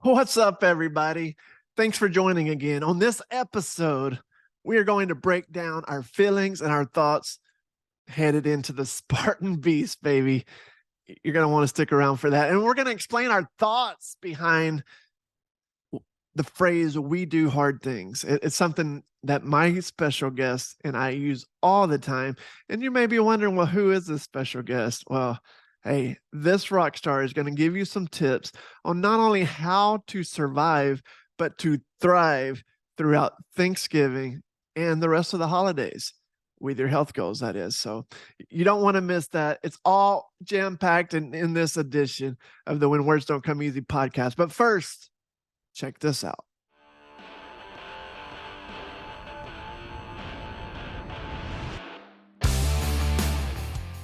What's up, everybody? Thanks for joining again. On this episode, we are going to break down our feelings and our thoughts headed into the Spartan Beast, baby. You're going to want to stick around for that. And we're going to explain our thoughts behind the phrase, we do hard things. It's something that my special guest and I use all the time. And you may be wondering, well, who is this special guest? Well, hey, this rock star is going to give you some tips on not only how to survive, but to thrive throughout Thanksgiving and the rest of the holidays with your health goals, that is. So you don't want to miss that. It's all jam-packed in this edition of the When Words Don't Come Easy podcast. But first, check this out.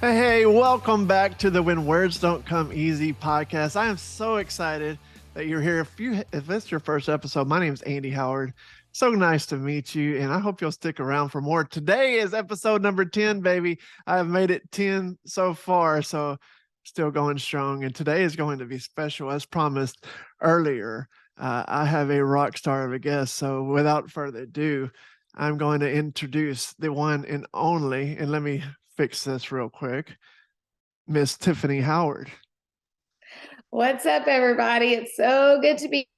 Hey, welcome back to the When Words Don't Come Easy podcast. I am so excited that you're here. If it's your first episode, my name is Andy Howard. So nice to meet you, and I hope you'll stick around for more. Today is episode number 10, baby. I have made it 10 so far, so still going strong, and today is going to be special. As promised earlier, I have a rock star of a guest, so without further ado, I'm going to introduce the one and only, and let me fix this real quick, Miss Tiffany Howard. What's up, everybody? It's so good to be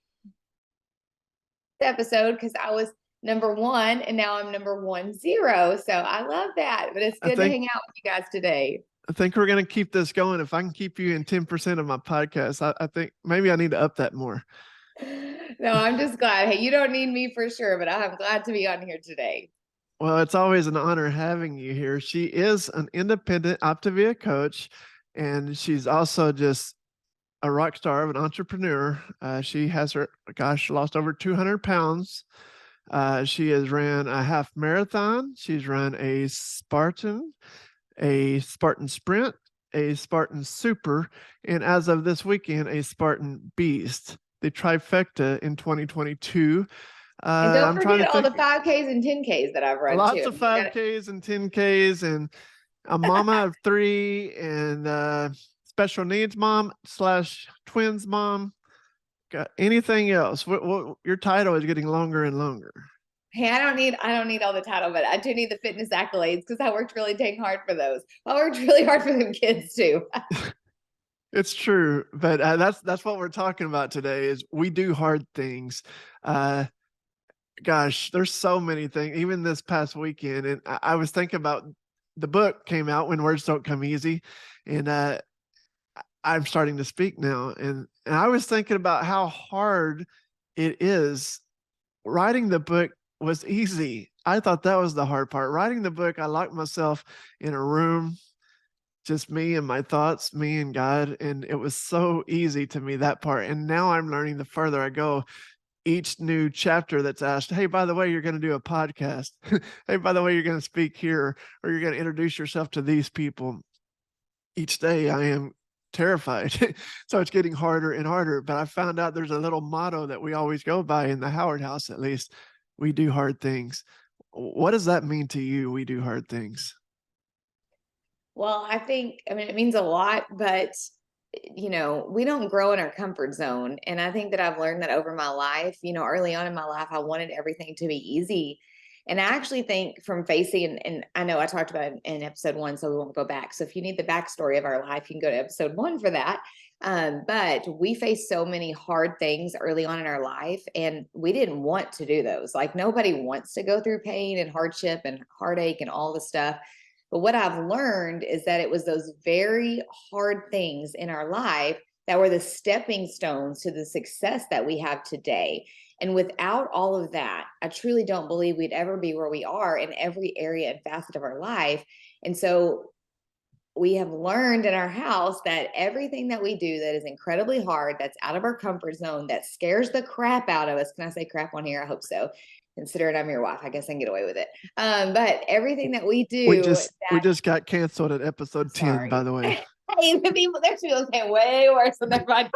episode because I was number 1 and now I'm number 10. So I love that. But it's good to hang out with you guys today. I think we're going to keep this going. If I can keep you in 10% of my podcast, I think maybe I need to up that more. No, I'm just glad. Hey, you don't need me for sure, but I'm glad to be on here today. Well, it's always an honor having you here. She is an independent Optavia coach, and she's also just a rock star of an entrepreneur. She has lost over 200 pounds. She has ran a half marathon. She's run a Spartan Sprint, a Spartan Super, and as of this weekend, a Spartan Beast, the trifecta in 2022. And don't forget all the 5Ks and 10Ks that I've run too. Lots of 5Ks and 10Ks, and a mama of 3, and special needs mom / twins mom. Got anything else? What your title is getting longer and longer. Hey, I don't need all the title, but I do need the fitness accolades because I worked really dang hard for those. I worked really hard for them kids too. It's true, but that's what we're talking about today. Is we do hard things. Gosh, there's so many things. Even this past weekend, and I was thinking about the book came out, When Words Don't Come Easy, and I'm starting to speak now, and I was thinking about how hard it is. Writing the book was easy. I thought that was the hard part. Writing the book, I locked myself in a room, just me and my thoughts, me and God, and it was so easy to me, that part. And now I'm learning the further I go, each new chapter that's asked, hey, by the way, you're going to do a podcast. Hey, by the way, you're going to speak here, or you're going to introduce yourself to these people. Each day I am terrified. So it's getting harder and harder. But I found out there's a little motto that we always go by in the Howard house, at least. We do hard things. What does that mean to you? We do hard things. Well, it means a lot, but we don't grow in our comfort zone. And I think that I've learned that over my life. Early on in my life, I wanted everything to be easy. And I actually think from facing, and I know I talked about it in episode 1, so we won't go back. So if you need the backstory of our life, you can go to episode 1 for that. But we faced so many hard things early on in our life, and we didn't want to do those. Like nobody wants to go through pain and hardship and heartache and all the stuff. But what I've learned is that it was those very hard things in our life that were the stepping stones to the success that we have today. And without all of that, I truly don't believe we'd ever be where we are in every area and facet of our life. And so we have learned in our house that everything that we do that is incredibly hard, that's out of our comfort zone, that scares the crap out of us. Can I say crap on here? I hope so. Considering I'm your wife, I guess I can get away with it. But everything that we do, we just got canceled at episode 10, by the way. Hey, there's people saying way worse than their podcast.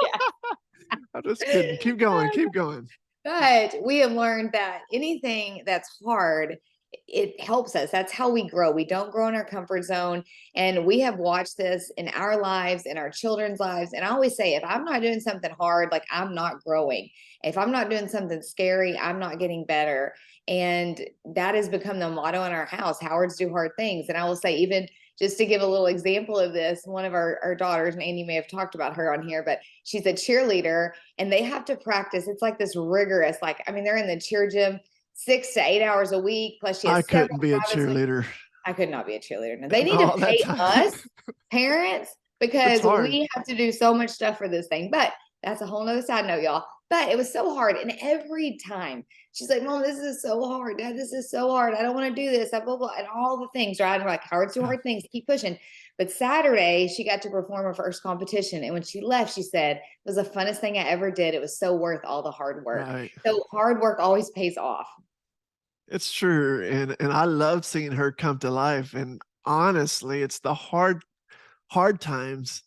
I'm just kidding. Keep going. But we have learned that anything that's hard it helps us. That's how we grow. We don't grow in our comfort zone. And we have watched this in our lives, in our children's lives. And I always say, if I'm not doing something hard, like I'm not growing. If I'm not doing something scary, I'm not getting better. And that has become the motto in our house. Howards do hard things. And I will say, even just to give a little example of this, one of our daughters, and Andy may have talked about her on here, but she's a cheerleader and they have to practice. It's like this rigorous, like, I mean, they're in the cheer gym 6 to 8 hours a week. Plus she I has several couldn't be a private swim. cheerleader I could not be a cheerleader. Now, they need to all that pay time. us parents It's because hard. we have to do so much stuff for this thing. But that's a whole nother side note, y'all. But it was so hard. And every time she's like, Mom, this is so hard. Dad, this is so hard. I don't want to do this. Blah, blah, blah. And all the things, right? And we're like, Howard's too hard things. Keep pushing. But Saturday, she got to perform her first competition. And when she left, she said, it was the funnest thing I ever did. It was so worth all the hard work. Right. So hard work always pays off. It's true. And I love seeing her come to life. And honestly, it's the hard times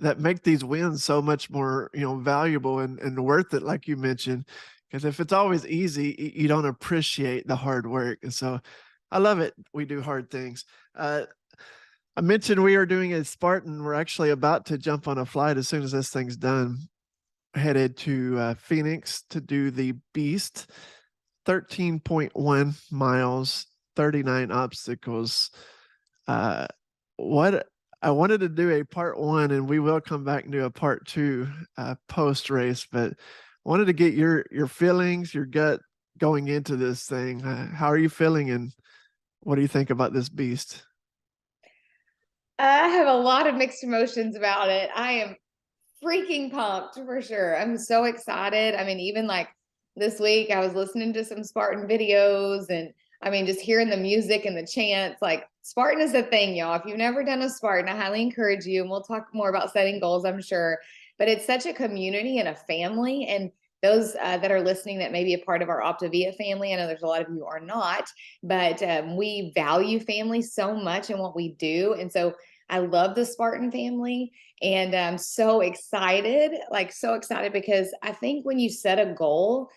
that make these wins so much more, valuable and worth it, like you mentioned. Because if it's always easy, you don't appreciate the hard work. And so I love it. We do hard things. I mentioned we are doing a Spartan. We're actually about to jump on a flight as soon as this thing's done, headed to Phoenix to do the Beast, 13.1 miles, 39 obstacles. What I wanted to do a part one, and we will come back and do a part two post race, but I wanted to get your feelings, your gut going into this thing. How are you feeling, and what do you think about this beast? I have a lot of mixed emotions about it. I am freaking pumped for sure. I'm so excited. I mean, even like this week, I was listening to some Spartan videos and I mean, just hearing the music and the chants. Like, Spartan is a thing, y'all. If you've never done a Spartan, I highly encourage you. And we'll talk more about setting goals, I'm sure. But it's such a community and a family. And those that are listening that may be a part of our Optavia family, I know there's a lot of you are not, but we value family so much in what we do. And so I love the Spartan family. And I'm so excited, like so excited, because I think when you set a goal,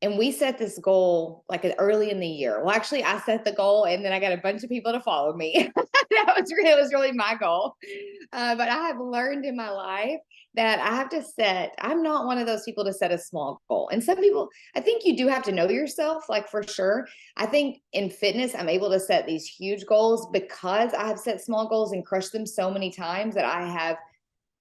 and we set this goal like early in the year. Well, actually, I set the goal, and then I got a bunch of people to follow me. It was really my goal. But I have learned in my life that I have to set. I'm not one of those people to set a small goal. And some people, I think you do have to know yourself, like for sure. I think in fitness, I'm able to set these huge goals because I have set small goals and crushed them so many times that I have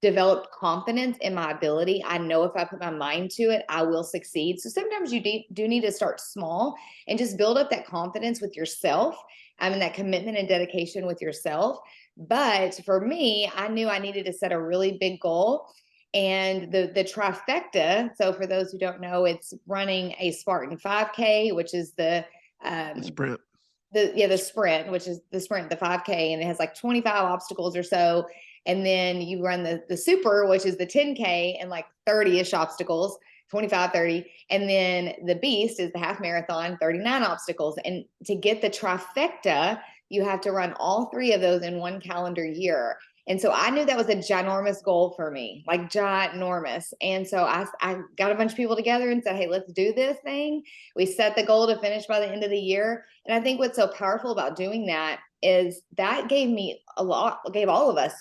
developed confidence in my ability. I know if I put my mind to it, I will succeed. So sometimes you do need to start small and just build up that confidence with yourself. I mean, that commitment and dedication with yourself. But for me, I knew I needed to set a really big goal. And the trifecta. So for those who don't know, it's running a Spartan 5K, which is the Sprint. the sprint, which is the sprint, the 5K, and it has like 25 obstacles or so. And then you run the super, which is the 10K and like 30-ish obstacles, 25, 30. And then the beast is the half marathon, 39 obstacles. And to get the trifecta, you have to run all three of those in one calendar year. And so I knew that was a ginormous goal for me, like ginormous. And so I got a bunch of people together and said, hey, let's do this thing. We set the goal to finish by the end of the year. And I think what's so powerful about doing that is that gave me gave all of us,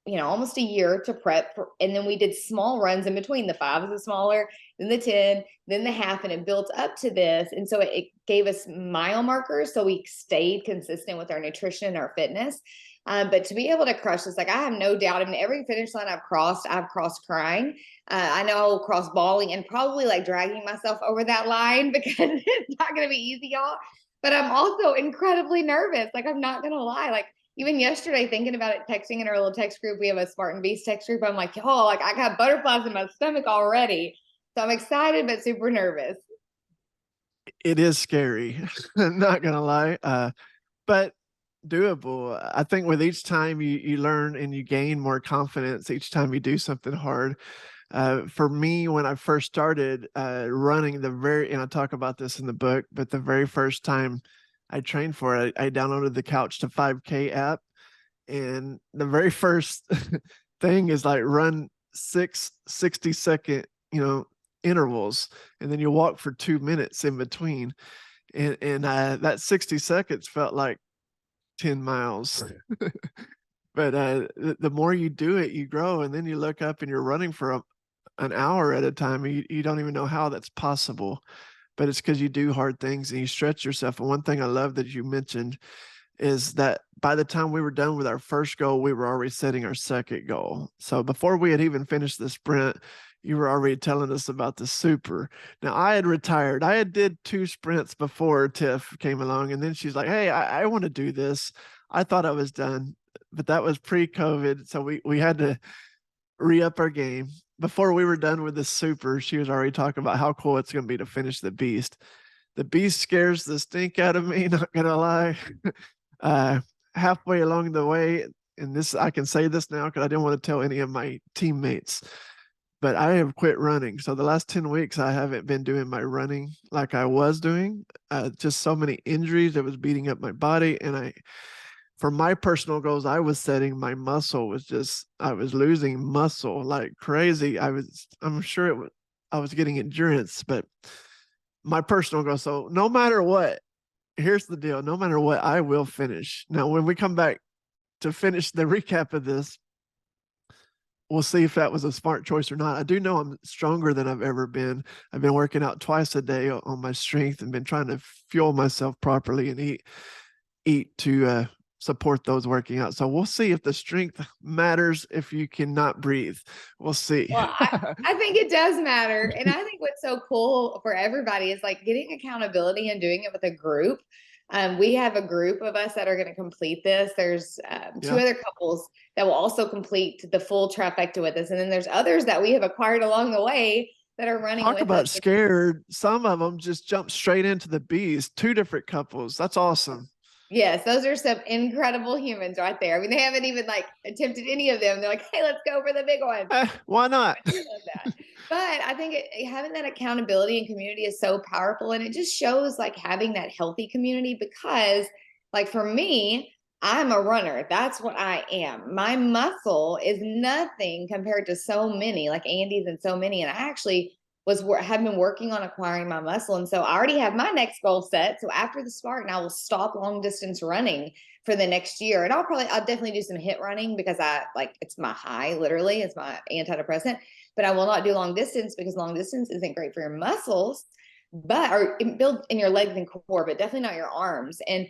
almost a year to prep for, and then we did small runs in between. The 5 is the smaller, then the 10, then the half, and it built up to this. And so it gave us mile markers. So we stayed consistent with our nutrition and our fitness. But to be able to crush this, like I have no doubt, I mean, every finish line I've crossed crying. I know I'll cross bawling and probably like dragging myself over that line because it's not going to be easy, y'all. But I'm also incredibly nervous. Like, I'm not going to lie. Like, even yesterday, thinking about it, texting in our little text group, we have a Spartan Beast text group. I'm like, oh, like I got butterflies in my stomach already. So I'm excited, but super nervous. It is scary. I'm not gonna lie. But doable. I think with each time you learn and you gain more confidence each time you do something hard. For me, when I first started running, and I talk about this in the book, but the very first time I trained for it, I downloaded the Couch to 5K app, and the very first thing is like run 6 60-second, intervals, and then you walk for 2 minutes in between. And that 60 seconds felt like 10 miles. But the more you do it, you grow, and then you look up and you're running for an hour at a time. You don't even know how that's possible, but it's because you do hard things and you stretch yourself. And one thing I love that you mentioned is that by the time we were done with our first goal, we were already setting our second goal. So before we had even finished the sprint, you were already telling us about the super. Now I had retired. I had did 2 sprints before Tiff came along, and then she's like, "Hey, I want to do this." I thought I was done, but that was pre-COVID, so we had to re-up our game. Before we were done with the super, she was already talking about how cool it's going to be to finish the beast. The beast scares the stink out of me, not gonna lie. uh, Halfway along the way, and this I can say this now because I didn't want to tell any of my teammates, but I have quit running. So the last 10 weeks, I haven't been doing my running like I was doing. Just so many injuries that was beating up my body, and for my personal goals, I was setting my muscle was just I was losing muscle like crazy. I'm sure I was getting endurance, but my personal goal. So no matter what, here's the deal. No matter what, I will finish. Now, when we come back to finish the recap of this, we'll see if that was a smart choice or not. I do know I'm stronger than I've ever been. I've been working out twice a day on my strength and been trying to fuel myself properly and eat to support those working out. So we'll see if the strength matters if you cannot breathe. We'll see. Well, I think it does matter. And I think what's so cool for everybody is like getting accountability and doing it with a group. We have a group of us that are going to complete this. There's 2 Yeah. other couples that will also complete the full trifecta with us. And then there's others that we have acquired along the way that are running Talk with about us. scared. Some of them just jump straight into the beast. 2 different couples. That's awesome. Yes, those are some incredible humans right there. I mean, they haven't even like attempted any of them. They're like, hey, let's go for the big one. Why not? I love that. But I think having that accountability and community is so powerful. And it just shows like having that healthy community because, like, for me, I'm a runner. That's what I am. My muscle is nothing compared to so many, like Andy's and so many. And I actually have been working on acquiring my muscle. And so I already have my next goal set. So after the Spartan, I will stop long distance running for the next year. And I'll definitely do some hit running because it's my high, literally, it's my antidepressant, but I will not do long distance because long distance isn't great for your muscles, or build in your legs and core, but definitely not your arms. And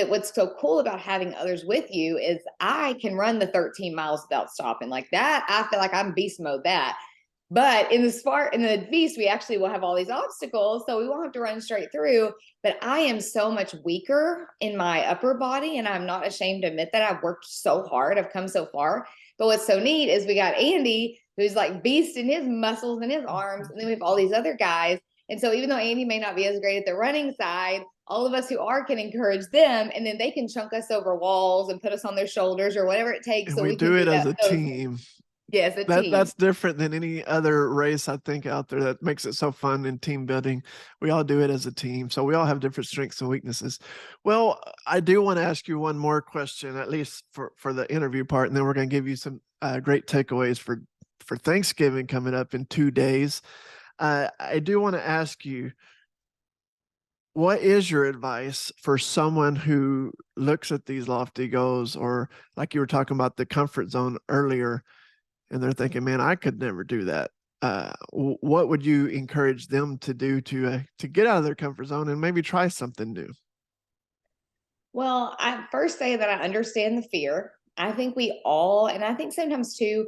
what's so cool about having others with you is I can run the 13 miles without stopping like that. I feel like I'm beast mode that. But in the beast, we actually will have all these obstacles, so we won't have to run straight through. But I am so much weaker in my upper body, and I'm not ashamed to admit that. I've worked so hard. I've come so far. But what's so neat is we got Andy, who's like beast in his muscles and his arms, and then we have all these other guys. And so even though Andy may not be as great at the running side, all of us who are can encourage them, and then they can chunk us over walls and put us on their shoulders or whatever it takes, And so we we can do do it as that. a team. Yes, a team. That's different than any other race I think out there that makes it so fun in team building. We all do it as a team. So we all have different strengths and weaknesses. Well, I do want to ask you one more question, at least for the interview part, and then we're going to give you some great takeaways for Thanksgiving coming up in 2 days. I do want to ask you, what is your advice for someone who looks at these lofty goals, or like you were talking about the comfort zone earlier, and they're thinking, man, I could never do that. What would you encourage them to do to get out of their comfort zone and maybe try something new? Well, I first say that I understand the fear. I think we all, and I think sometimes too,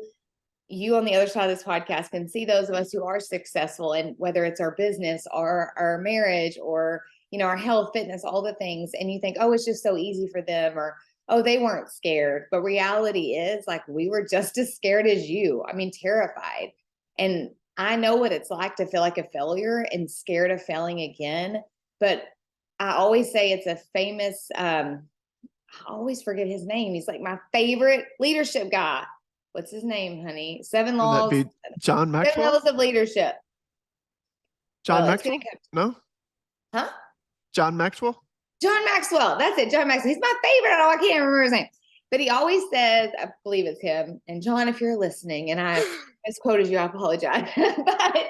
you on the other side of this podcast can see those of us who are successful, and whether it's our business or our marriage or our health, fitness, all the things, and you think, oh, it's just so easy for them, or oh, they weren't scared. But reality is, like, we were just as scared as you. I mean, terrified. And I know what it's like to feel like a failure and scared of failing again. But I always say it's a famous, I always forget his name. He's like my favorite leadership guy. What's his name, honey? Would that be John Seven Maxwell? laws of leadership. John It's Maxwell? gonna come. No? Huh? John Maxwell? John Maxwell. That's it. John Maxwell. He's my favorite. Oh, I can't remember his name. But he always says, I believe it's him. And John, if you're listening, and I misquoted you, I apologize. But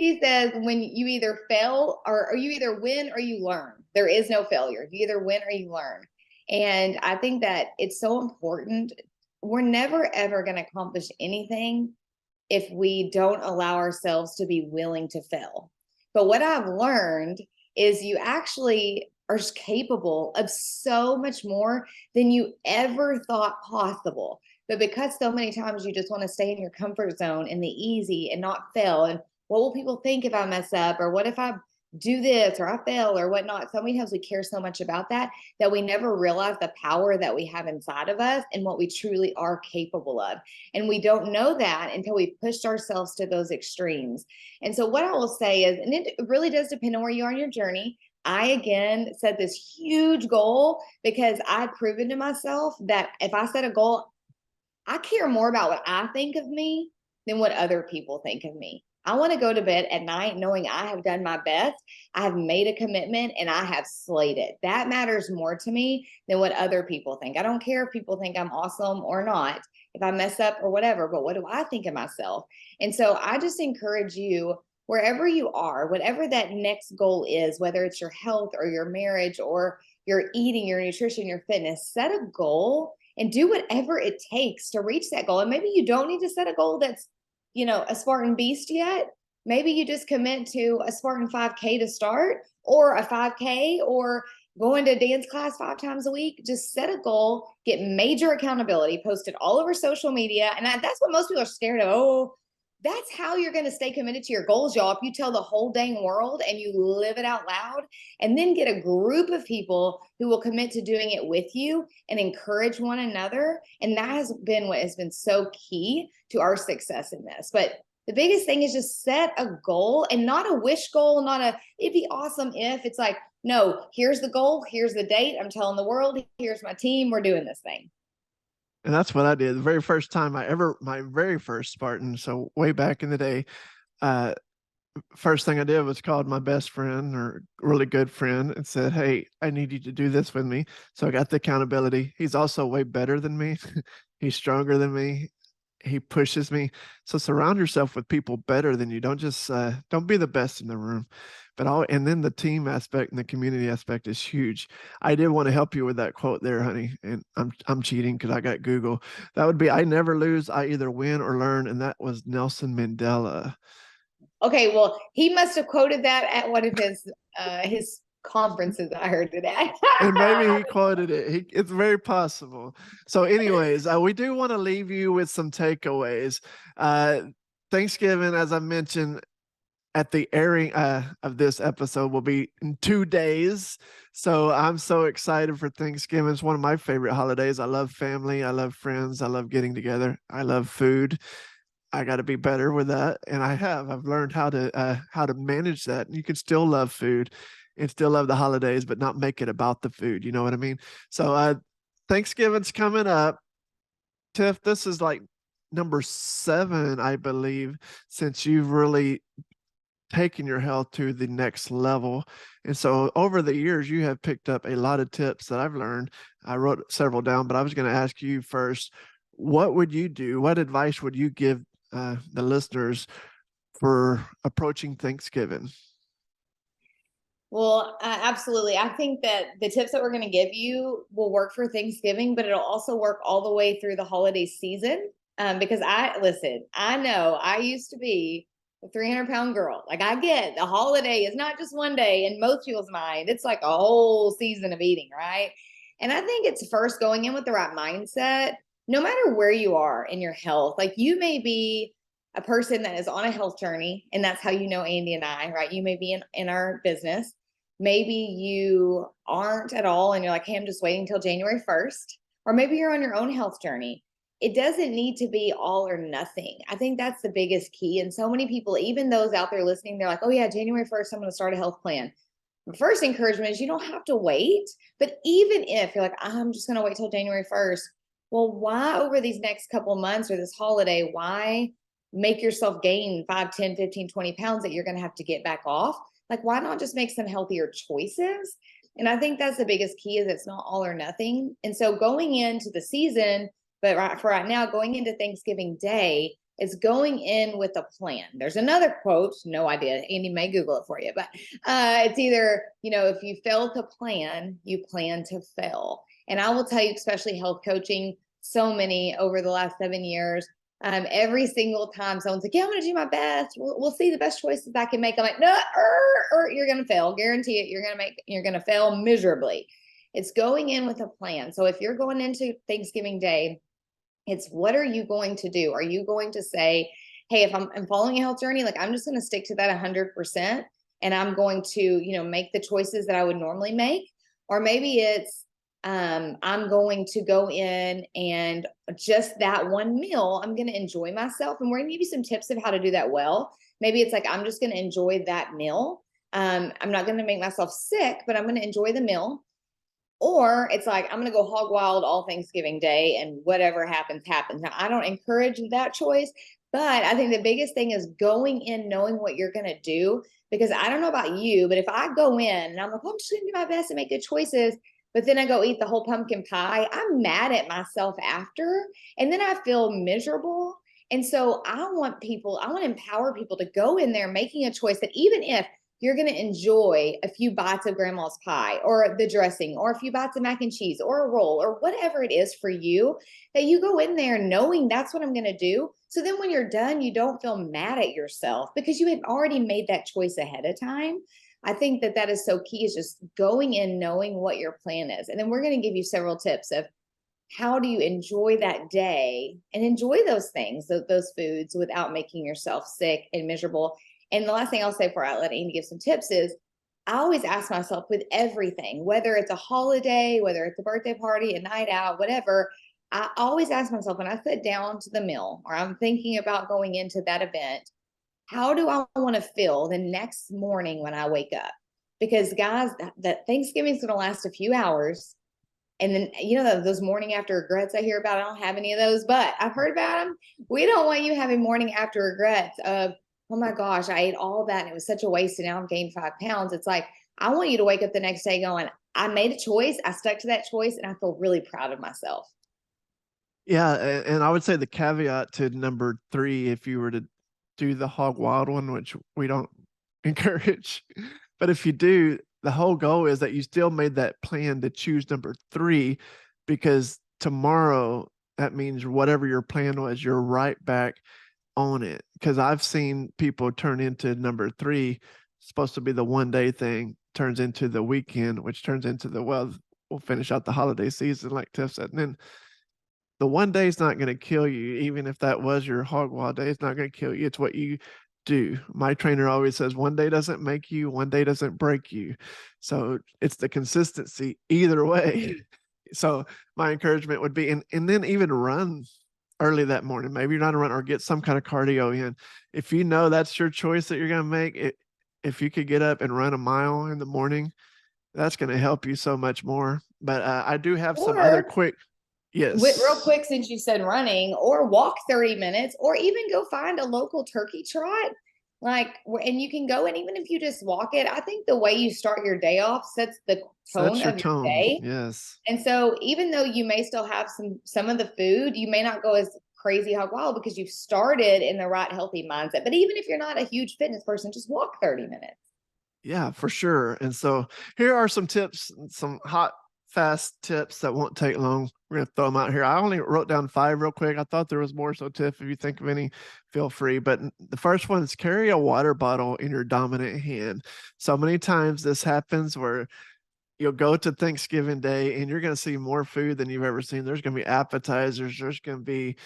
He says, when you either fail or you either win or you learn. There is no failure. You either win or you learn. And I think that it's so important. We're never, ever going to accomplish anything if we don't allow ourselves to be willing to fail. But what I've learned is you actually are capable of so much more than you ever thought possible. But because so many times you just want to stay in your comfort zone and the easy and not fail, and what will people think if I mess up, or what if I do this or I fail or whatnot? So many times we care so much about that we never realize the power that we have inside of us and what we truly are capable of. And we don't know that until we've pushed ourselves to those extremes. And so what I will say is, and it really does depend on where you are in your journey. I again set this huge goal because I'd proven to myself that if I set a goal, I care more about what I think of me than what other people think of me. I want to go to bed at night knowing I have done my best, I have made a commitment, and I have slayed it. That matters more to me than what other people think. I don't care if people think I'm awesome or not, if I mess up or whatever, but what do I think of myself? And so I just encourage you, wherever you are, whatever that next goal is, whether it's your health or your marriage or your eating, your nutrition, your fitness, set a goal and do whatever it takes to reach that goal. And maybe you don't need to set a goal that's, a Spartan beast yet. Maybe you just commit to a Spartan 5K to start, or a 5K, or going to dance class 5 times a week. Just set a goal, get major accountability, post it all over social media. And that's what most people are scared of. Oh, that's how you're going to stay committed to your goals, y'all. If you tell the whole dang world and you live it out loud, and then get a group of people who will commit to doing it with you and encourage one another. And that has been what has been so key to our success in this. But the biggest thing is just set a goal, and not a wish goal, it'd be awesome if. It's like, no, here's the goal, here's the date, I'm telling the world, here's my team, we're doing this thing. And that's what I did. The very first time my very first Spartan, so way back in the day, uh, first thing I did was called my best friend or really good friend and said, "Hey, I need you to do this with me." So I got the accountability. He's also way better than me. He's stronger than me. He pushes me. So surround yourself with people better than you. Don't be the best in the room. And then the team aspect and the community aspect is huge. I did want to help you with that quote there, honey, and I'm cheating because I got Google. That would be, "I never lose. I either win or learn," and that was Nelson Mandela. Okay, well, he must have quoted that at one of his conferences. I heard it at. And maybe he quoted it. It's very possible. So, anyways, we do want to leave you with some takeaways. Uh, Thanksgiving, as I mentioned, at the airing of this episode will be in 2 days. So I'm so excited for Thanksgiving. It's one of my favorite holidays. I love family. I love friends. I love getting together. I love food. I got to be better with that. And I've learned how to manage that. You can still love food and still love the holidays, but not make it about the food. You know what I mean? So, Thanksgiving's coming up. Tiff, this is like number 7, I believe, since you've really taking your health to the next level. And so over the years, you have picked up a lot of tips that I've learned. I wrote several down, but I was going to ask you first, what would you do? What advice would you give the listeners for approaching Thanksgiving? Well, absolutely. I think that the tips that we're going to give you will work for Thanksgiving, but it'll also work all the way through the holiday season. Because I know I used to be a 300-pound girl. Like, I get the holiday is not just one day in most people's mind. It's like a whole season of eating, right? And I think it's first going in with the right mindset, no matter where you are in your health. Like, you may be a person that is on a health journey, and that's how you know Andy and I, right? You may be in our business. Maybe you aren't at all, and you're like, hey, I'm just waiting until January 1st. Or maybe you're on your own health journey. It doesn't need to be all or nothing. I think that's the biggest key. And so many people, even those out there listening, they're like, oh yeah, January 1st, I'm going to start a health plan. The first encouragement is you don't have to wait. But even if you're like, I'm just going to wait till January 1st, well, why over these next couple months or this holiday, why make yourself gain 5, 10, 15, 20 pounds that you're going to have to get back off? Like, why not just make some healthier choices? And I think that's the biggest key, is it's not all or nothing. And so going into the season, but for right now, going into Thanksgiving Day, It's going in with a plan. There's another quote, no idea. Andy may Google it for you, but it's either, if you fail to plan, you plan to fail. And I will tell you, especially health coaching, so many over the last 7 years, every single time someone's like, yeah, I'm going to do my best. We'll see the best choices I can make. I'm like, no, you're going to fail. Guarantee it. You're going to fail miserably. It's going in with a plan. So if you're going into Thanksgiving Day, it's what are you going to do? Are you going to say, hey, if I'm following a health journey, like I'm just going to stick to that 100% and I'm going to, make the choices that I would normally make? Or maybe it's, I'm going to go in and just that one meal, I'm going to enjoy myself. And we're going to give you some tips of how to do that well. Maybe it's like, I'm just going to enjoy that meal. I'm not going to make myself sick, but I'm going to enjoy the meal. Or it's like, I'm going to go hog wild all Thanksgiving Day and whatever happens, happens. Now, I don't encourage that choice, but I think the biggest thing is going in, knowing what you're going to do. Because I don't know about you, but if I go in and I'm like, oh, I'm just going to do my best and make good choices, but then I go eat the whole pumpkin pie, I'm mad at myself after, and then I feel miserable. And so I want to empower people to go in there making a choice that even if you're going to enjoy a few bites of grandma's pie or the dressing or a few bites of mac and cheese or a roll or whatever it is for you, that you go in there knowing that's what I'm going to do. So then when you're done, you don't feel mad at yourself because you had already made that choice ahead of time. I think that is so key, is just going in knowing what your plan is. And then we're going to give you several tips of how do you enjoy that day and enjoy those things, those foods, without making yourself sick and miserable. And the last thing I'll say before I let Amy give some tips is, I always ask myself with everything, whether it's a holiday, whether it's a birthday party, a night out, whatever, I always ask myself when I sit down to the meal or I'm thinking about going into that event, how do I want to feel the next morning when I wake up? Because guys, that Thanksgiving is going to last a few hours. And then, those morning after regrets I hear about, I don't have any of those, but I've heard about them. We don't want you having morning after regrets of, oh my gosh, I ate all that and it was such a waste and now I've gained 5 pounds. It's like, I want you to wake up the next day going, I made a choice, I stuck to that choice, and I feel really proud of myself. Yeah, and I would say the caveat to number 3, if you were to do the hog wild one, which we don't encourage, but if you do, the whole goal is that you still made that plan to choose number 3, because tomorrow, that means whatever your plan was, you're right back on it. Because I've seen people turn into number 3, supposed to be the one day thing, turns into the weekend, which turns into we'll finish out the holiday season, like Tiff said. And then the one day is not going to kill you. Even if that was your hog wild day, it's not going to kill you. It's what you do. My trainer always says one day doesn't make you, one day doesn't break you. So it's the consistency either way. So my encouragement would be, and then even run early that morning. Maybe you're not a runner, or get some kind of cardio in. If you know that's your choice that you're going to make it, if you could get up and run a mile in the morning, that's going to help you so much more. But I do have some other Or quick. real Yes. quick, since you said running, or walk 30 minutes, or even go find a local turkey trot. And you can go, and even if you just walk it, I think the way you start your day off sets the tone Sets your of your tone. day. Yes. And so even though you may still have some of the food, you may not go as crazy hog wild because you've started in the right healthy mindset. But even if you're not a huge fitness person, just walk 30 minutes. Yeah, for sure. And so here are some tips, some hot, fast tips that won't take long. We're going to throw them out here. I only wrote down 5 real quick. I thought there was more. So, Tiff, if you think of any, feel free. But the first one is carry a water bottle in your dominant hand. So many times this happens where you'll go to Thanksgiving Day and you're going to see more food than you've ever seen. There's going to be appetizers. There's going to be,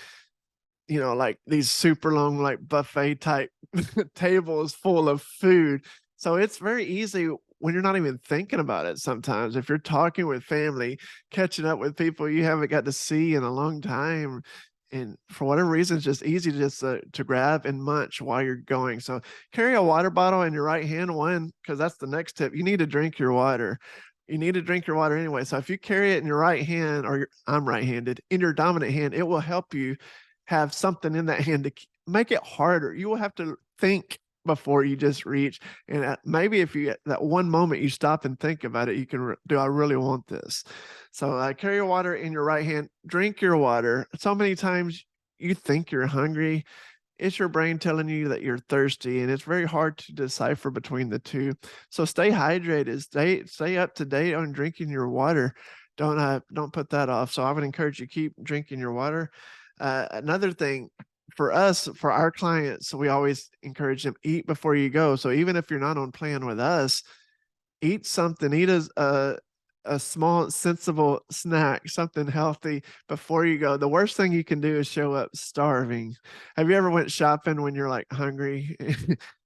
like these super long, like buffet type tables full of food. So it's very easy when you're not even thinking about it sometimes. If you're talking with family, catching up with people you haven't got to see in a long time, and for whatever reason, it's just easy to grab and munch while you're going. So carry a water bottle in your right hand, one, because that's the next tip. You need to drink your water. You need to drink your water anyway. So if you carry it in your right hand, I'm right-handed, in your dominant hand, it will help you have something in that hand to make it harder. You will have to think before you just reach. And maybe if you, that one moment you stop and think about it, you can do I really want this? So carry your water in your right hand, drink your water. So many times you think you're hungry it's your brain telling you that you're thirsty, and it's very hard to decipher between the two. So stay hydrated, stay up to date on drinking your water. Don't put that off. So I would encourage you keep drinking your water. Another thing for us, for our clients, we always encourage them eat before you go. So even if you're not on plan with us, eat something, eat a small sensible snack, something healthy before you go. The worst thing you can do is show up starving. Have you ever went shopping when you're like hungry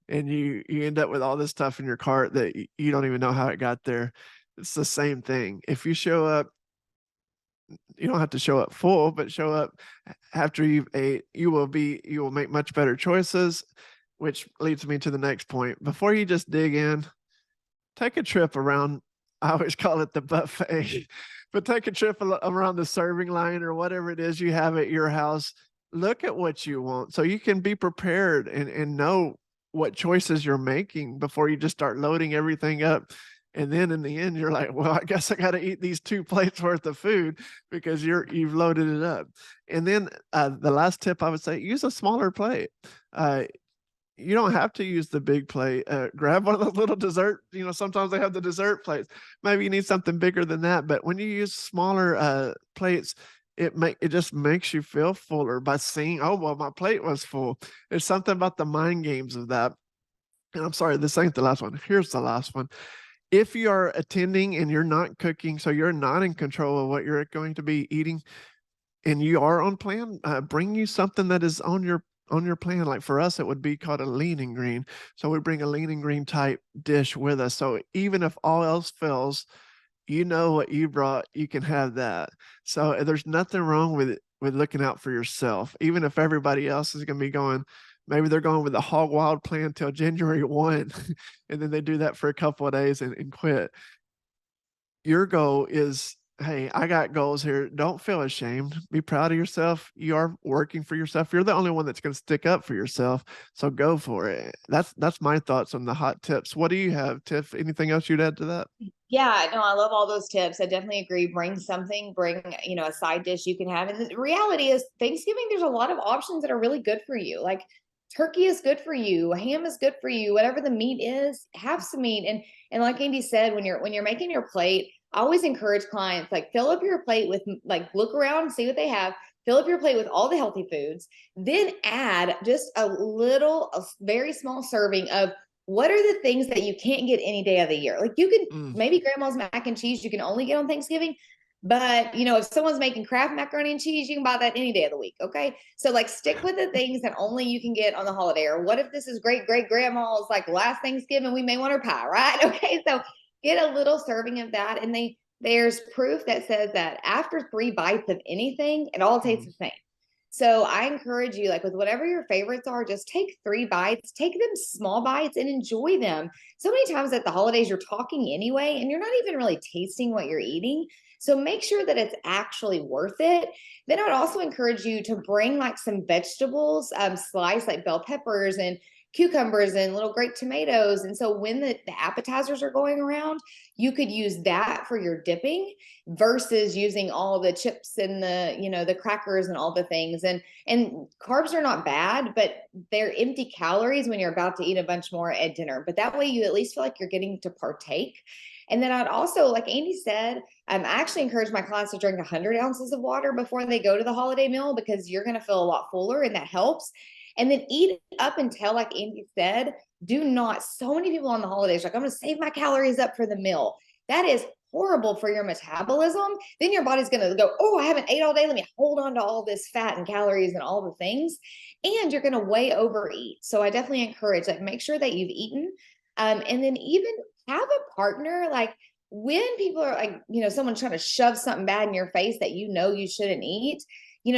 and you end up with all this stuff in your cart that you don't even know how it got there? It's the same thing. If you show up, you don't have to show up full, but show up after you've ate, you will make much better choices, which leads me to the next point. Before you just dig in, take a trip around. I always call it the buffet, but take a trip around the serving line or whatever it is you have at your house. Look at what you want so you can be prepared and know what choices you're making before you just start loading everything up. And then in the end, you're like, well, I guess I got to eat these 2 plates worth of food because you've loaded it up. And then the last tip I would say, use a smaller plate. Uh, you don't have to use the big plate. Grab one of those little dessert. Sometimes they have the dessert plates. Maybe you need something bigger than that. But when you use smaller plates, it just makes you feel fuller by seeing, oh well, my plate was full. There's something about the mind games of that. And I'm sorry, this ain't the last one. Here's the last one. If you are attending and you're not cooking, so you're not in control of what you're going to be eating, and you are on plan, bring you something that is on your plan. Like for us, it would be called a lean and green. So we bring a lean and green type dish with us. So even if all else fails, you know what you brought, you can have that. So there's nothing wrong with looking out for yourself. Even if everybody else is going to be going, maybe they're going with the hog wild plan till January 1, and then they do that for a couple of days and quit. Your goal is, hey, I got goals here. Don't feel ashamed. Be proud of yourself. You are working for yourself. You're the only one that's going to stick up for yourself. So go for it. That's my thoughts on the hot tips. What do you have, Tiff? Anything else you'd add to that? Yeah, no, I love all those tips. I definitely agree. Bring something, bring, a side dish you can have. And the reality is Thanksgiving, there's a lot of options that are really good for you. Like turkey is good for you, ham is good for you, whatever the meat is, have some meat. And like Andy said, when you're making your plate, I always encourage clients, like fill up your plate with, like, look around and see what they have. Fill up your plate with all the healthy foods, then add just a very small serving of what are the things that you can't get any day of the year. Like you can, Mm. maybe grandma's mac and cheese you can only get on Thanksgiving. But if someone's making Kraft macaroni and cheese, you can buy that any day of the week. Okay. So like stick with the things that only you can get on the holiday. Or what if this is great grandma's like last Thanksgiving, we may want her pie, right? Okay. So get a little serving of that. And there's proof that says that after 3 bites of anything, it all tastes Mm. the same. So I encourage you, like with whatever your favorites are, just take 3 bites, take them small bites and enjoy them. So many times at the holidays, you're talking anyway, and you're not even really tasting what you're eating. So make sure that it's actually worth it. Then I'd also encourage you to bring like some vegetables, sliced like bell peppers and cucumbers and little grape tomatoes. And so when the appetizers are going around, you could use that for your dipping versus using all the chips and the crackers and all the things. And carbs are not bad, but they're empty calories when you're about to eat a bunch more at dinner. But that way you at least feel like you're getting to partake. And then I'd also, like Andy said, I actually encourage my clients to drink 100 ounces of water before they go to the holiday meal because you're going to feel a lot fuller and that helps. And then eat up until, like Andy said, do not. So many people on the holidays like, I'm going to save my calories up for the meal. That is horrible for your metabolism. Then your body's going to go, oh, I haven't ate all day. Let me hold on to all this fat and calories and all the things. And you're going to way overeat. So I definitely encourage, like, make sure that you've eaten. And then even have a partner. Like when people are like, someone's trying to shove something bad in your face that you shouldn't eat.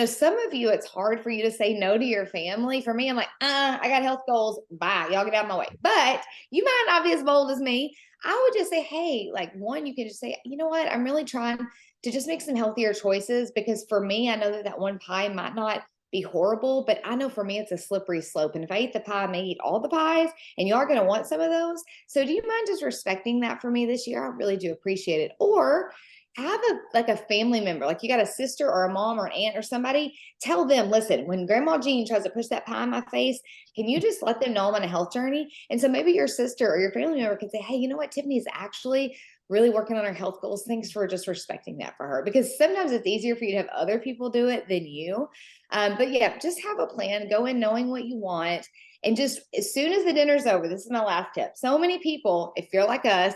Some of you, it's hard for you to say no to your family. For me, I'm like, I got health goals. Bye. Y'all get out of my way. But you might not be as bold as me. I would just say, hey, like one, you can just say, you know what? I'm really trying to just make some healthier choices because for me, I know that one pie might not be horrible, but I know for me, it's a slippery slope. And if I eat the pie, I may eat all the pies and you are going to want some of those. So do you mind just respecting that for me this year? I really do appreciate it. Or have a family member, like you got a sister or a mom or an aunt or somebody, tell them, listen, when Grandma Jean tries to push that pie in my face, can you just let them know I'm on a health journey? And so maybe your sister or your family member can say, hey, you know what, Tiffany is actually really working on her health goals. Thanks for just respecting that for her, because sometimes it's easier for you to have other people do it than you. But yeah, just have a plan, go in knowing what you want. And just as soon as the dinner's over, this is my last tip. So many people, if you're like us,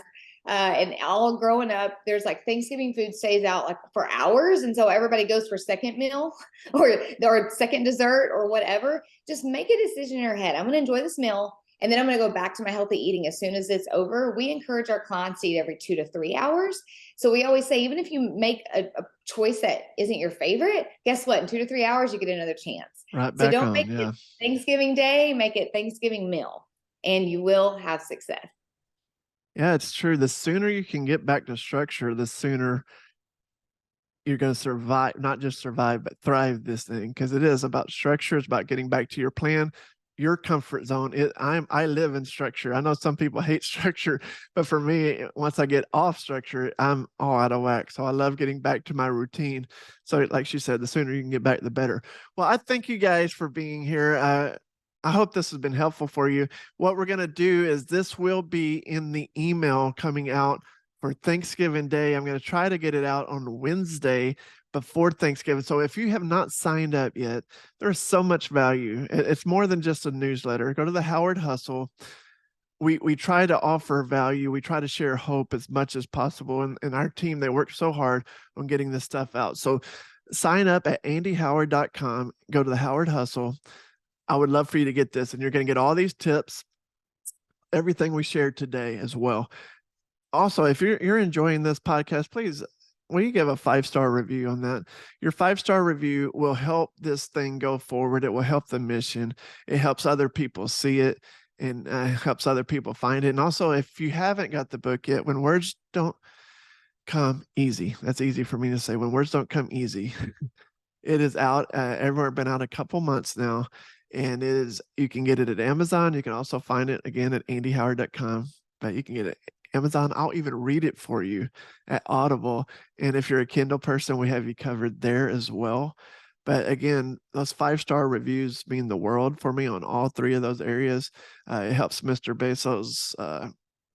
and all growing up, there's like Thanksgiving food stays out like for hours. And so everybody goes for second meal or second dessert or whatever. Just make a decision in your head. I'm going to enjoy this meal. And then I'm going to go back to my healthy eating as soon as it's over. We encourage our clients to eat every 2 to 3 hours. So we always say, even if you make a choice that isn't your favorite, guess what? In 2 to 3 hours, you get another chance. Right So back don't on. make Yeah. it Thanksgiving Day, make it Thanksgiving meal, and you will have success. Yeah, it's true. The sooner you can get back to structure, the sooner you're going to survive, not just survive, but thrive this thing. Cause it is about structure. It's about getting back to your plan, your comfort zone. I live in structure. I know some people hate structure, but for me, once I get off structure, I'm all out of whack. So I love getting back to my routine. So like she said, the sooner you can get back, the better. Well, I thank you guys for being here. I hope this has been helpful for you. What we're going to do is this will be in the email coming out for Thanksgiving Day. I'm going to try to get it out on Wednesday before Thanksgiving. So if you have not signed up yet, there's so much value. It's more than just a newsletter. Go to the Howard Hustle. We try to offer value. We try to share hope as much as possible. And our team, they work so hard on getting this stuff out. So sign up at andyhoward.com. Go to the Howard Hustle. I would love for you to get this, and you're going to get all these tips, everything we shared today as well. Also, if you're enjoying this podcast, please, will you give a 5-star review on that? Your 5-star review will help this thing go forward. It will help the mission. It helps other people see it, and helps other people find it. And also, if you haven't got the book yet, When Words Don't Come Easy, that's easy for me to say. When Words Don't Come Easy, it is out. Everywhere, been out a couple months now, and it is. You can get it at Amazon. You can also find it again at andyhoward.com. But you can get it Amazon. I'll even read it for you at Audible. And if you're a Kindle person, we have you covered there as well. But again, those 5-star reviews mean the world for me on all 3 of those areas. It helps Mr. Bezos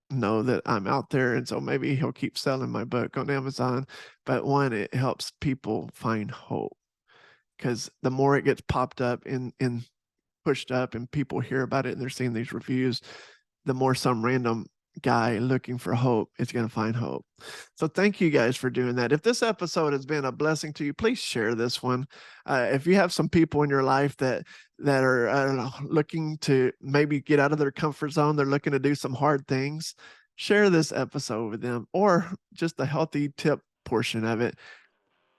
know that I'm out there. And so maybe he'll keep selling my book on Amazon. But one, it helps people find hope, because the more it gets popped up and pushed up and people hear about it and they're seeing these reviews, the more some random guy looking for hope is going to find hope. So thank you guys for doing that. If this episode has been a blessing to you, please share this one. If you have some people in your life that are, I don't know, looking to maybe get out of their comfort zone, they're looking to do some hard things, share this episode with them, or just the healthy tip portion of it.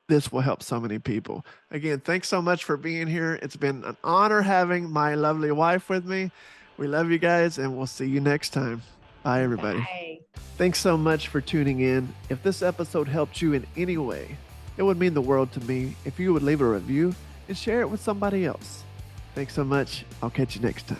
This will help so many people. Again, thanks so much for being here. It's been an honor having my lovely wife with me. We love you guys, and we'll see you next time. Bye, everybody. Bye. Thanks so much for tuning in. If this episode helped you in any way, it would mean the world to me if you would leave a review and share it with somebody else. Thanks so much. I'll catch you next time.